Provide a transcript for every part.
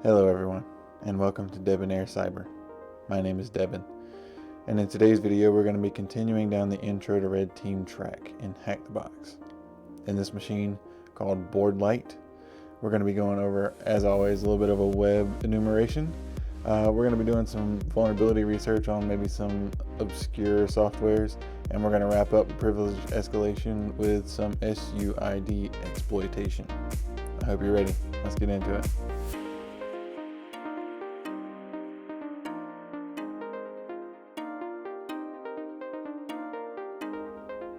Hello everyone, and welcome to Debonair Cyber. My name is Devin, and in today's video we're going to be continuing down the Intro to Red Team track in Hack the Box. In this machine called BoardLight, we're going to be going over, as always, a little bit of a web enumeration. We're going to be doing some vulnerability research on maybe some obscure softwares, and we're going to wrap up privilege escalation with some SUID exploitation. I hope you're ready. Let's get into it.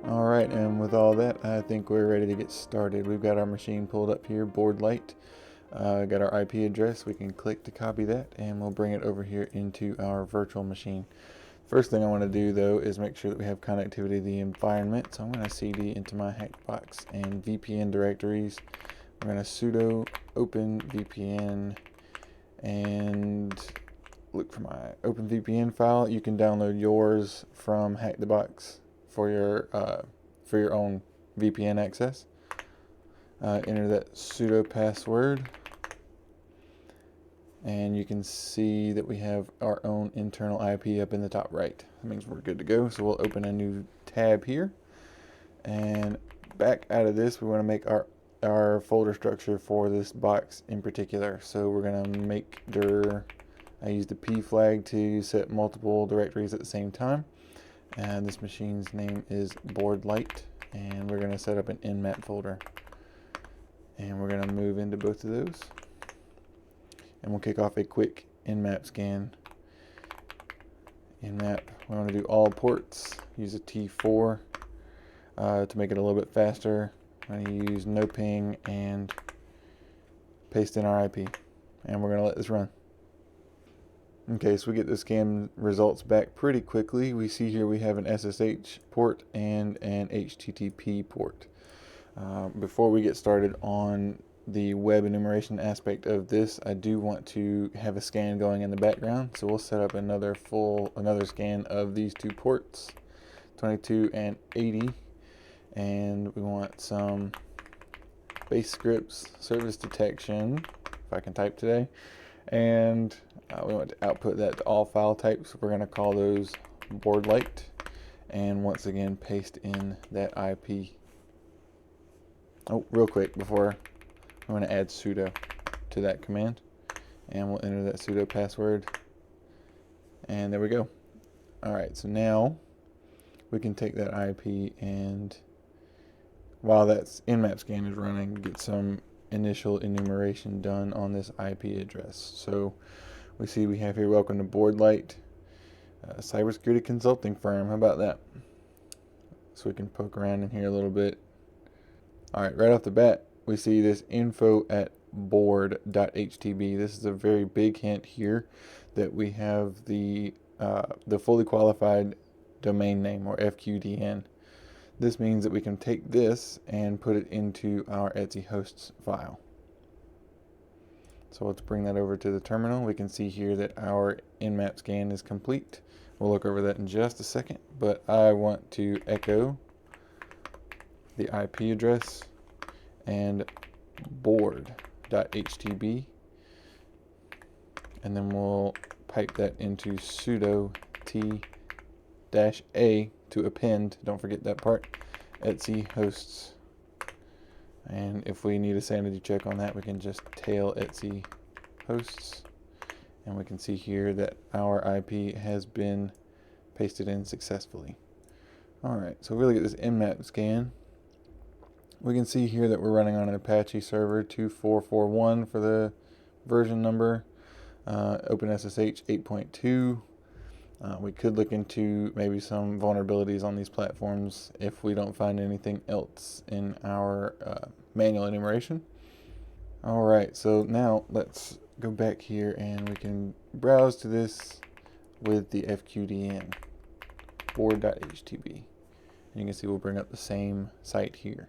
Alright, and with all that, I think we're ready to get started. We've got our machine pulled up here, BoardLight. Got our IP address. We can click to copy that, and we'll bring it over here into our virtual machine. First thing I want to do, though, is make sure that we have connectivity to the environment. So I'm going to cd into my Hackbox and VPN directories. I'm going to sudo open VPN and look for my open VPN file. You can download yours from Hack the Box for your own VPN access. Enter that sudo password, and you can see that we have our own internal IP up in the top right. That means we're good to go. So we'll open a new tab here, and back out of this we want to make our folder structure for this box in particular. So we're going to make dir. I use the P flag to set multiple directories at the same time. And this machine's name is BoardLight, and we're going to set up an nmap folder. And we're going to move into both of those. And we'll kick off a quick nmap scan. Nmap, we want to do all ports. Use a T4 to make it a little bit faster. I'm going to use no ping and paste in our IP. And we're going to let this run. Okay, so we get the scan results back pretty quickly. We see here we have an SSH port and an HTTP port. Before we get started on the web enumeration aspect of this, I do want to have a scan going in the background. So we'll set up another scan of these two ports, 22 and 80. And we want some base scripts, service detection, if I can type today. And we want to output that to all file types. We're going to call those BoardLight, and once again paste in that IP. Oh, real quick before, I'm going to add sudo to that command, and we'll enter that sudo password, and there we go. Alright, so now we can take that IP, and while that nmap scan is running, get some initial enumeration done on this IP address. So we see we have here, welcome to BoardLight, cybersecurity consulting firm. How about that? So we can poke around in here a little bit. Alright, right off the bat, we see this info at board.htb. This is a very big hint here that we have the fully qualified domain name, or FQDN. This means that we can take this and put it into our Etsy hosts file. So let's bring that over to the terminal. We can see here that our nmap scan is complete. We'll look over that in just a second, but I want to echo the IP address and board.htb, and then we'll pipe that into sudo t-a to append, don't forget that part, Etsy hosts. And if we need a sanity check on that, we can just tail Etsy hosts, and we can see here that our IP has been pasted in successfully. Alright, so if we look at this nmap scan, we can see here that we're running on an Apache server 2441 for the version number, OpenSSH 8.2. We could look into maybe some vulnerabilities on these platforms if we don't find anything else in our manual enumeration. Alright, so now let's go back here and we can browse to this with the FQDN, board.htb. And you can see we'll bring up the same site here.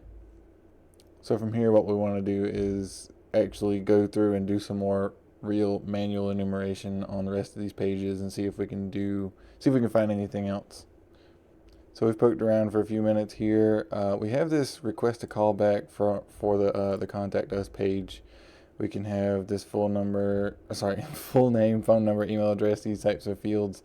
So from here, what we want to do is actually go through and do some more real manual enumeration on the rest of these pages and see if we can find anything else. So we've poked around for a few minutes here. We have this request a callback for the contact us page We can have this full number, full name, phone number, email address, these types of fields.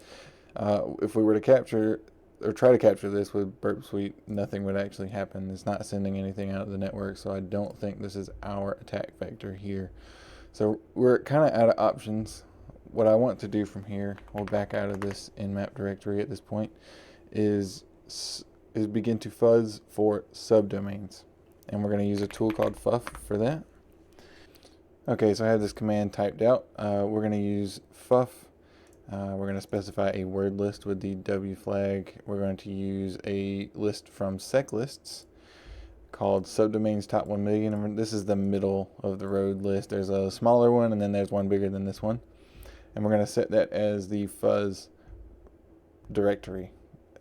If we were to capture or try to capture this with Burp Suite, nothing would actually happen. It's not sending anything out of the network, so I don't think this is our attack vector here. So we're kind of out of options. What I want to do from here, we'll back out of this nmap directory at this point, is begin to fuzz for subdomains. And we're going to use a tool called fuff for that. Okay, so I have this command typed out. We're going to use fuff. We're going to specify a word list with the W flag. We're going to use a list from seclists called subdomains top 1 million. And this is the middle of the road list. There's a smaller one, and then there's one bigger than this one. And we're going to set that as the fuzz directory.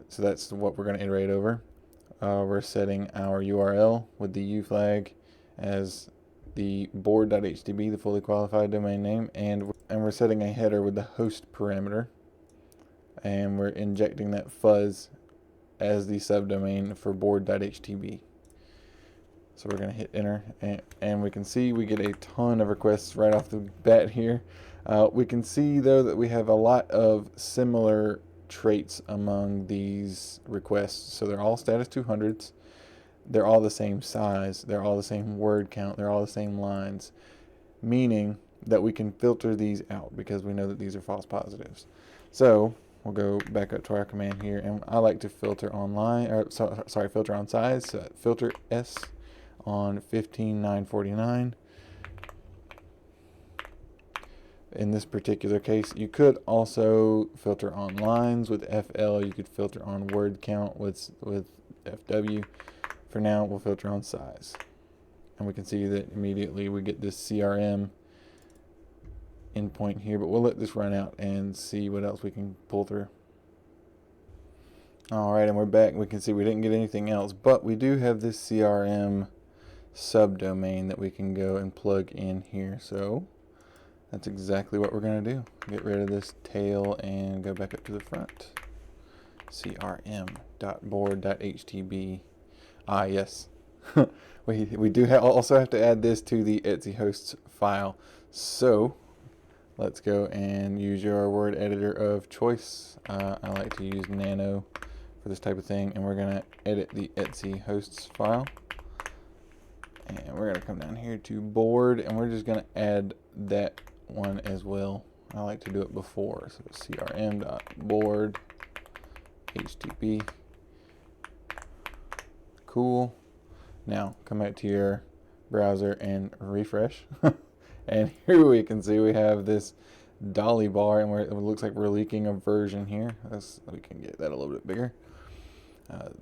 So that's what we're going to iterate over. We're setting our URL with the U flag as the board.htb, the fully qualified domain name, and we're setting a header with the host parameter, and we're injecting that fuzz as the subdomain for board.htb. So we're going to hit enter, and we can see we get a ton of requests right off the bat here. We can see though that we have a lot of similar traits among these requests. So they're all status 200s. They're all the same size, they're all the same word count, they're all the same lines, meaning that we can filter these out because we know that these are false positives. So we'll go back up to our command here, and I like to filter online, or filter on size. So filter S on 15949. In this particular case, you could also filter on lines with FL. You could filter on word count with FW. For now, we'll filter on size. And we can see that immediately we get this CRM endpoint here, but we'll let this run out and see what else we can pull through. Alright, and we're back. We can see we didn't get anything else, but we do have this CRM subdomain that we can go and plug in here. So that's exactly what we're going to do. Get rid of this tail and go back up to the front. crm.board.htb. Ah, yes. we do also have to add this to the Etsy hosts file. So let's go and use your word editor of choice. I like to use Nano for this type of thing, and we're going to edit the Etsy hosts file. And we're going to come down here to board, and we're just going to add that one as well. I like to do it before. So crm.board.htb. Cool. Now come back to your browser and refresh. And here we can see we have this dolly bar, and it looks like we're leaking a version here. We can get that a little bit bigger.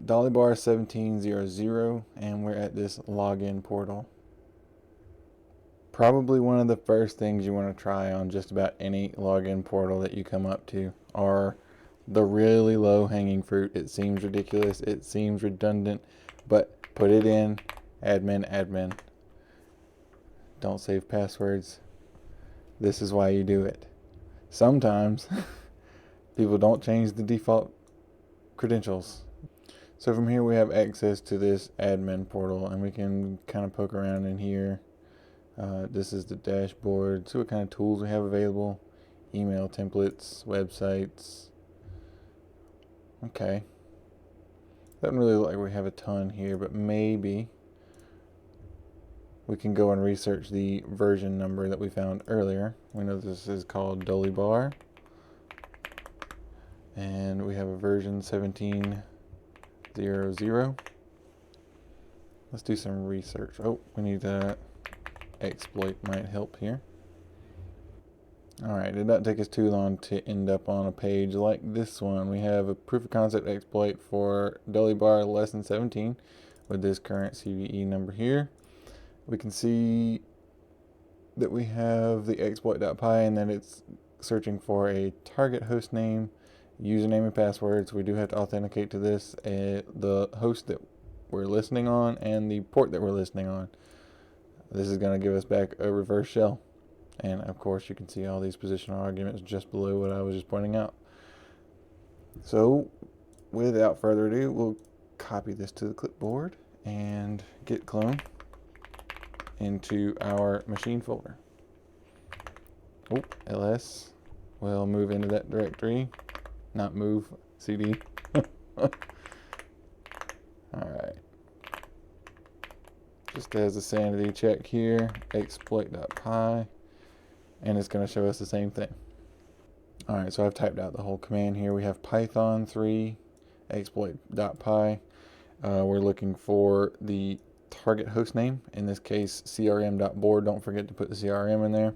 Dolly bar 1700, and we're at this login portal. Probably one of the first things you want to try on just about any login portal that you come up to are the really low hanging fruit. It seems ridiculous, it seems redundant, but put it in admin. Don't save passwords. This is why you do it. Sometimes people don't change the default credentials. So from here we have access to this admin portal, and we can kind of poke around in here. This is the dashboard. See what kind of tools we have available. Email templates, websites. Okay. Doesn't really look like we have a ton here, but maybe we can go and research the version number that we found earlier. We know this is called Dolly Bar, and we have a version 1700. Let's do some research. Oh, we need that exploit, might help here. Alright, did not take us too long to end up on a page like this one. We have a proof of concept exploit for Dolly Bar lesson 17 with this current CVE number here. We can see that we have the exploit.py, and that it's searching for a target host name, username and passwords. We do have to authenticate to this, the host that we're listening on and the port that we're listening on. This is going to give us back a reverse shell. And of course you can see all these positional arguments just below what I was just pointing out. So without further ado, we'll copy this to the clipboard and git clone into our machine folder. ls will move into that directory, not move, cd. Alright. Just as a sanity check here, exploit.py, and it's going to show us the same thing. Alright, so I've typed out the whole command here. We have python 3 exploit.py. We're looking for the target host name, in this case crm.board. Don't forget to put the CRM in there.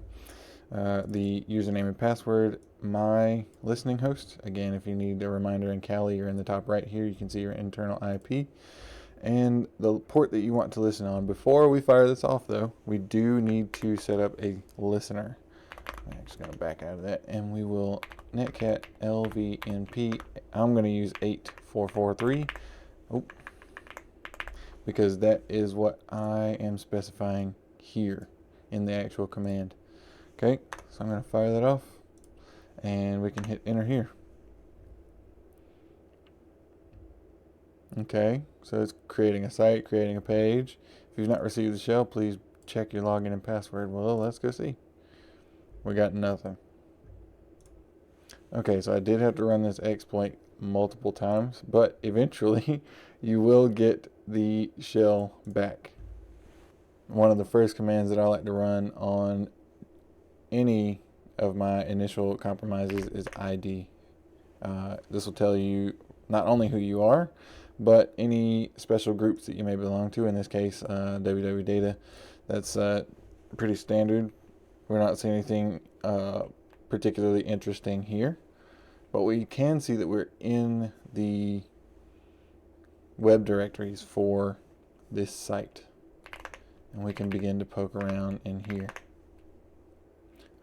The username and password, my listening host. Again, if you need a reminder in Kali, you're in the top right here. You can see your internal IP. And the port that you want to listen on. Before we fire this off though, we do need to set up a listener. I'm just going to back out of that, and we will netcat lvnp. I'm going to use 8443 because that is what I am specifying here in the actual command. Okay, so I'm going to fire that off, and we can hit enter here. Okay, so it's creating a site, creating a page. If you've not received the shell, please check your login and password. Well, let's go see. We got nothing. Okay, so I did have to run this exploit multiple times, but eventually you will get the shell back. One of the first commands that I like to run on any of my initial compromises is ID. This will tell you not only who you are, but any special groups that you may belong to. In this case, www data. That's pretty standard. We're not seeing anything particularly interesting here, but we can see that we're in the web directories for this site, and we can begin to poke around in here.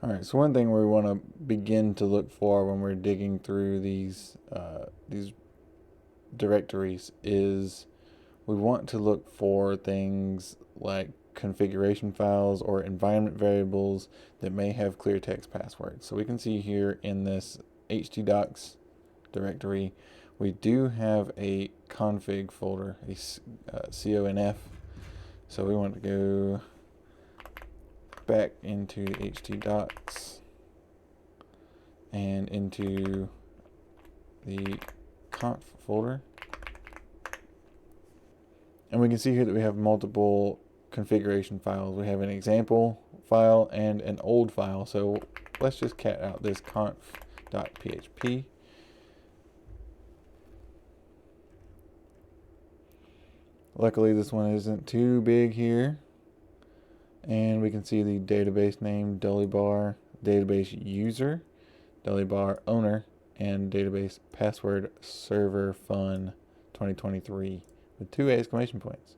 Alright, so one thing we want to begin to look for when we're digging through these directories is we want to look for things like configuration files or environment variables that may have clear text passwords. So we can see here in this htdocs directory, we do have a config folder, a conf. So we want to go back into htdocs and into the conf folder, and we can see here that we have multiple configuration files. We have an example file and an old file, so let's just cat out this conf.php. Luckily this one isn't too big here, and we can see the database name, dullybar, database user, dullybar owner, and database password server fun 2023 with 2 exclamation points.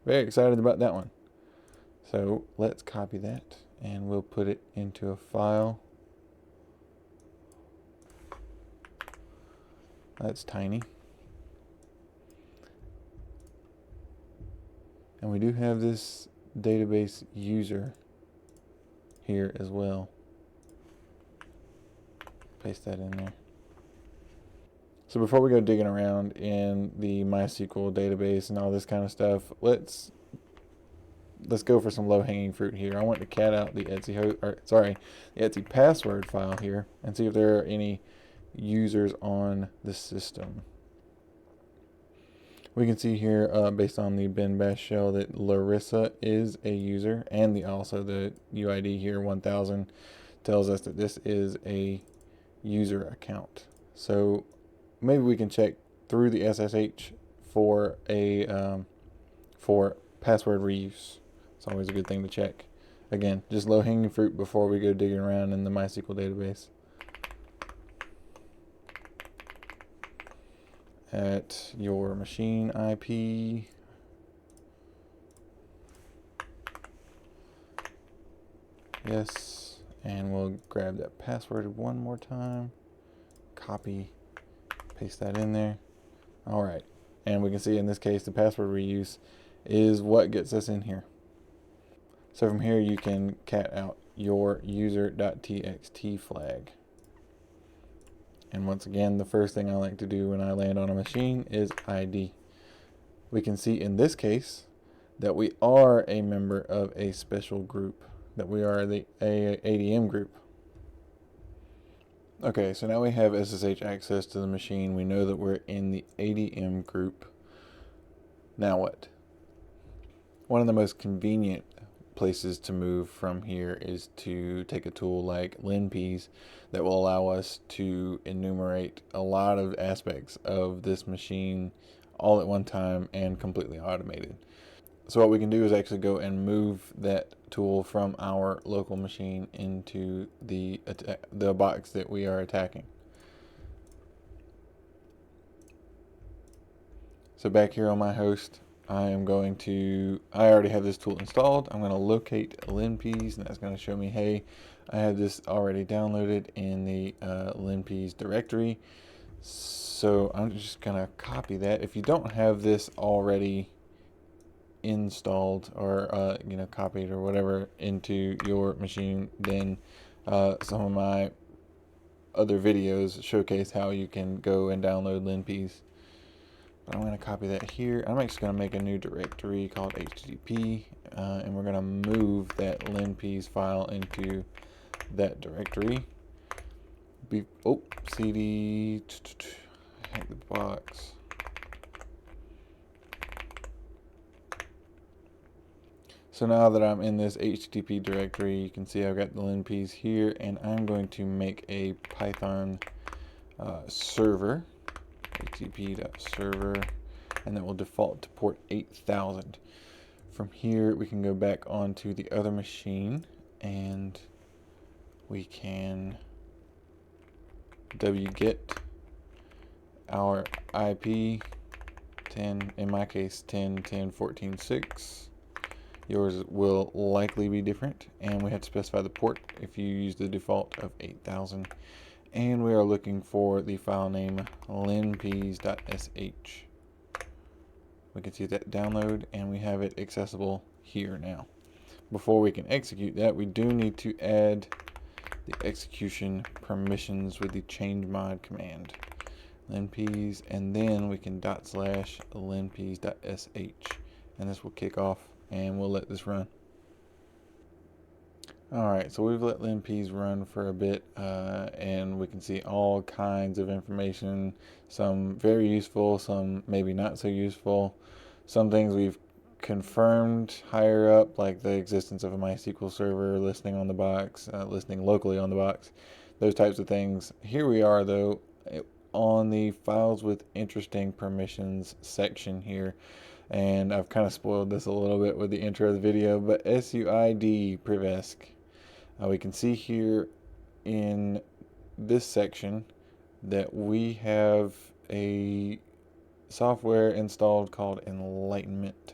Very excited about that one. So let's copy that and we'll put it into a file. That's tiny. And we do have this database user here as well. Paste that in there. So before we go digging around in the MySQL database and all this kind of stuff, let's go for some low-hanging fruit here. I want to cat out the Etsy password file here and see if there are any users on the system. We can see here, based on the bin bash shell, that Larissa is a user, and also the UID here 1000 tells us that this is a user account. So maybe we can check through the SSH for a for password reuse. It's always a good thing to check. Again, just low-hanging fruit before we go digging around in the MySQL database. At your machine IP, yes, and we'll grab that password one more time, copy, paste that in there. All right, and we can see in this case the password reuse is what gets us in here. So from here you can cat out your user.txt flag. And once again, the first thing I like to do when I land on a machine is ID. We can see in this case that we are a member of a special group, that we are the ADM group. Okay, so now we have SSH access to the machine. We know that we're in the ADM group. Now what? One of the most convenient places to move from here is to take a tool like linpeas that will allow us to enumerate a lot of aspects of this machine all at one time and completely automated. So what we can do is actually go and move that tool from our local machine into the box that we are attacking. So back here on my host, I already have this tool installed. I'm going to locate linpeas, and that's going to show me, hey, I have this already downloaded in the linpeas directory. So I'm just going to copy that. If you don't have this already installed or copied or whatever into your machine, then some of my other videos showcase how you can go and download linpeas. But I'm going to copy that here. I'm just going to make a new directory called http, and we're going to move that linpeas file into that directory. CD hack the box. So now that I'm in this HTTP directory, you can see I've got the linpeas here, and I'm going to make a Python server, http.server, and that will default to port 8000. From here, we can go back onto the other machine, and we can wget our IP 10, in my case 10.10.14.6. Yours will likely be different, and we have to specify the port if you use the default of 8000. And we are looking for the file name linpeas.sh. We can see that download, and we have it accessible here now. Before we can execute that, we do need to add the execution permissions with the changemod command. Linpeas, and then we can /linpeas.sh, and this will kick off, and we'll let this run. Alright, so we've let linpeas run for a bit, and we can see all kinds of information, some very useful, some maybe not so useful. Some things we've confirmed higher up, like the existence of a MySQL server listening on the box, listening locally on the box, those types of things. Here we are, though, on the files with interesting permissions section here. And I've kind of spoiled this a little bit with the intro of the video, but SUID privesc. We can see here in this section that we have a software installed called Enlightenment.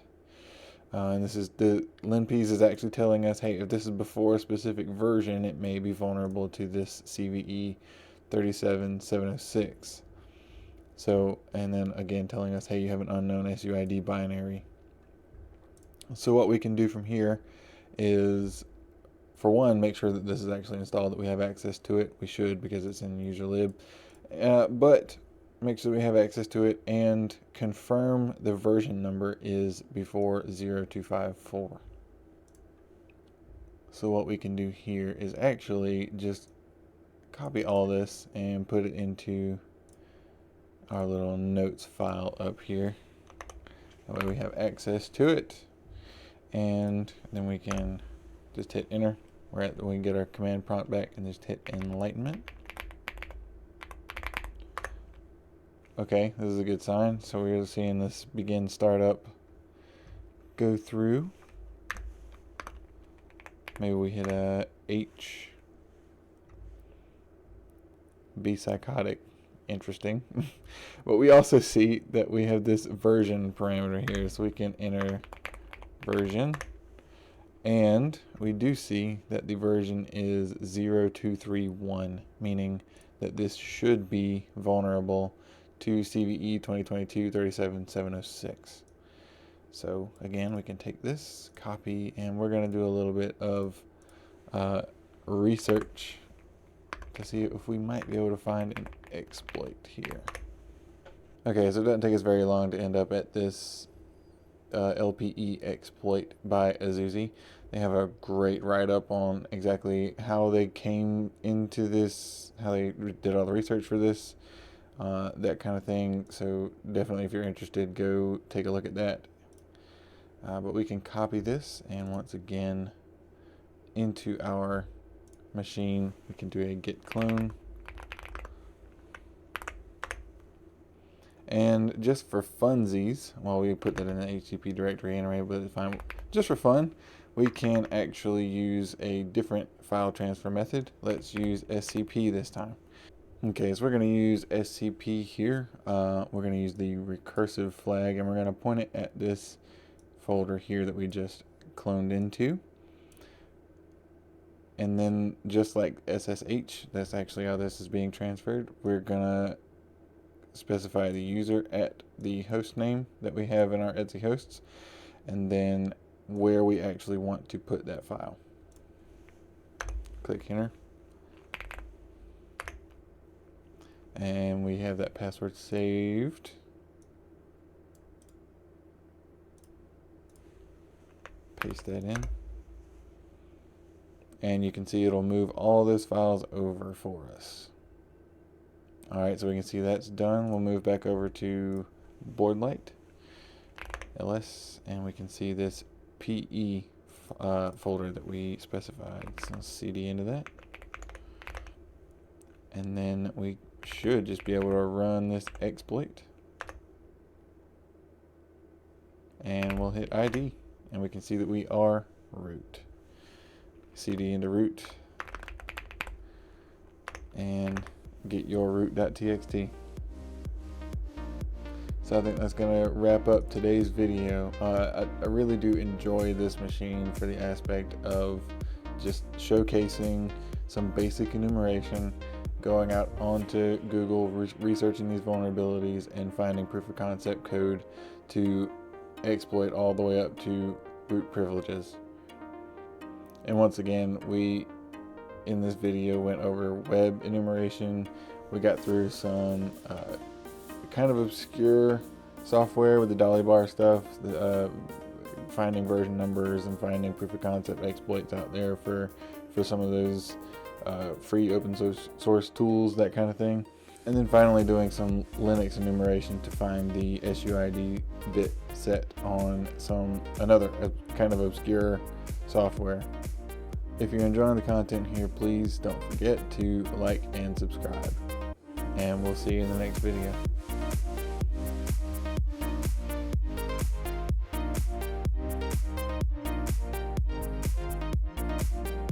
And this is the linpeas is actually telling us, hey, if this is before a specific version, it may be vulnerable to this CVE 37706. So, and then again telling us, hey, you have an unknown SUID binary. So what we can do from here is, for one, make sure that this is actually installed, that we have access to it. We should, because it's in user lib. But make sure we have access to it, and confirm the version number is before 0254. So what we can do here is actually just copy all this and put it into our little notes file up here. That way we have access to it, and then we can just hit enter. We can get our command prompt back and just hit Enlightenment. Okay, this is a good sign. So we're seeing this begin startup go through. Maybe we hit a H. Be psychotic. Interesting. But we also see that we have this version parameter here, so we can enter version. And we do see that the version is 0231, meaning that this should be vulnerable to CVE 2022-37706. So again, we can take this, copy, and we're going to do a little bit of research to see if we might be able to find an exploit here. Okay, so it doesn't take us very long to end up at this LPE exploit by Azuzi. They have a great write-up on exactly how they came into this, how they did all the research for this, that kind of thing. So definitely, if you're interested, go take a look at that. But we can copy this, and once again, into our machine, we can do a git clone. And just for funsies, while we put that in the HTTP directory anyway, but it's fine. Just for fun, we can actually use a different file transfer method. Let's use SCP this time. Okay, so we're going to use SCP here. We're going to use the recursive flag, and we're going to point it at this folder here that we just cloned into. And then just like SSH, that's actually how this is being transferred. We're going to specify the user at the host name that we have in our Etsy hosts, and then where we actually want to put that file. Click enter. And we have that password saved. Paste that in. And you can see it'll move all those files over for us. Alright, so we can see that's done. We'll move back over to BoardLight, ls, and we can see this PE folder that we specified. So cd into that. And then we should just be able to run this exploit. And we'll hit ID, and we can see that we are root. cd into root, and get your root.txt. So I think that's going to wrap up today's video. I really do enjoy this machine for the aspect of just showcasing some basic enumeration, going out onto Google, researching these vulnerabilities, and finding proof of concept code to exploit all the way up to root privileges. And once again, we in this video went over web enumeration. We got through some kind of obscure software with the dolly bar stuff, finding version numbers and finding proof of concept exploits out there for some of those free open source tools, that kind of thing. And then finally doing some Linux enumeration to find the SUID bit set on another kind of obscure software. If you're enjoying the content here, please don't forget to like and subscribe. And we'll see you in the next video.